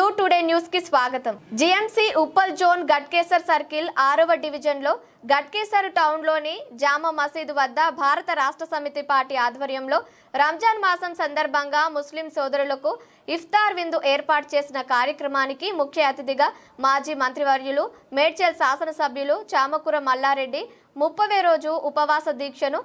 Hello today news కి స్వాగతం. GMC Uppal zone Ghatkesar circle 6వ డివిజన్ లో గట్కేసర్ టౌన్ లోని జామా మసీదు వద్ద భారత రాష్ట్ర సమితి పార్టీ ఆధ్వర్యంలో రంజాన్ మాసం సందర్భంగా ముస్లిం సోదరులకు ఇఫ్తార్ విందు ఏర్పాటు చేసిన కార్యక్రమానికి ముఖ్య అతిథిగా మాజీ మంత్రివర్యులు మేడ్చల్ శాసనసభ్యులు చామకూర మల్లారెడ్డి 30వ రోజు ఉపవాస దీక్షను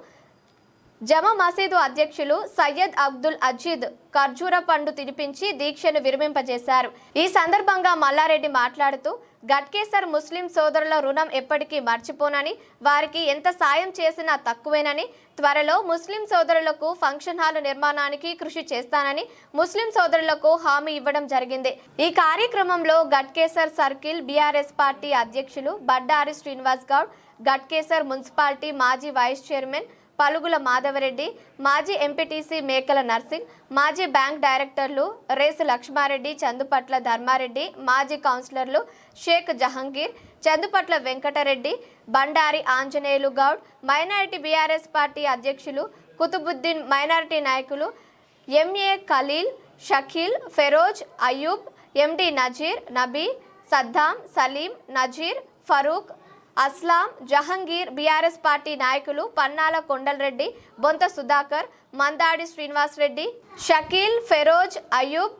జమా మసీదు అధ్యక్షులు సయ్యద్ అబ్దుల్ అజీద్ ఖర్జూర పండు తినిపించి దీక్షను విరమింపజేశారు. ఈ సందర్భంగా మల్లారెడ్డి మాట్లాడుతూ గట్కేసర్ ముస్లిం సోదరుల రుణం ఎప్పటికీ మర్చిపోనని, వారికి ఎంత సాయం చేసినా తక్కువేనని, త్వరలో ముస్లిం సోదరులకు ఫంక్షన్ హాల్ నిర్మాణానికి కృషి చేస్తానని ముస్లిం సోదరులకు హామీ ఇవ్వడం జరిగింది. ఈ కార్యక్రమంలో గట్కేసర్ సర్కిల్ బీఆర్ఎస్ పార్టీ అధ్యక్షులు బడ్డారి శ్రీనివాస్ గౌడ్, గట్కేసర్ మున్సిపాలిటీ మాజీ వైస్ చైర్మన్ పలుగుల మాధవరెడ్డి, మాజీ ఎంపీటీసీ మేకల నర్సింగ్, మాజీ బ్యాంక్ డైరెక్టర్లు రేసు లక్ష్మారెడ్డి, చందుపట్ల ధర్మారెడ్డి, మాజీ కౌన్సిలర్లు షేక్ జహంగీర్, చందుపట్ల వెంకటరెడ్డి, బండారి ఆంజనేయులు గౌడ్, మైనారిటీ బీఆర్ఎస్ పార్టీ అధ్యక్షులు కుతుబుద్దీన్, మైనారిటీ నాయకులు MA Khaleel, Shakeel, Feroz, Ayub, MD Nazeer, Nabi, Saddam, Saleem, Nazeer, Farooq, Aslam, Jahangir, BRS party నాయకులు పన్నాల కొండలరెడ్డి, బొంత సుధాకర్, మందాడి శ్రీనివాస్ రెడ్డి, షకీల్, ఫెరోజ్, అయ్యూబ్,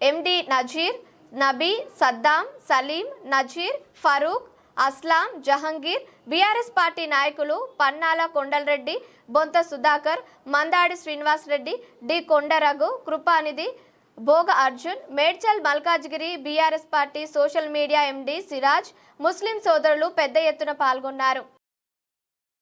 ఎండి నజీర్, నబీ, సద్దాం, సలీం, నజీర్, ఫరూక్, అస్లాం, జహంగీర్, బీఆర్ఎస్ పార్టీ నాయకులు Pannala Kondalreddy, Bonta Sudhakar, Mandadi Srinivas Reddy, D Kondaraghu, Kripanidhi, Bhoga Arjun, Medchal Malkajgiri BRS party social media MD Siraj, ముస్లిం సోదరులు పెద్ద ఎత్తున పాల్గొన్నారు.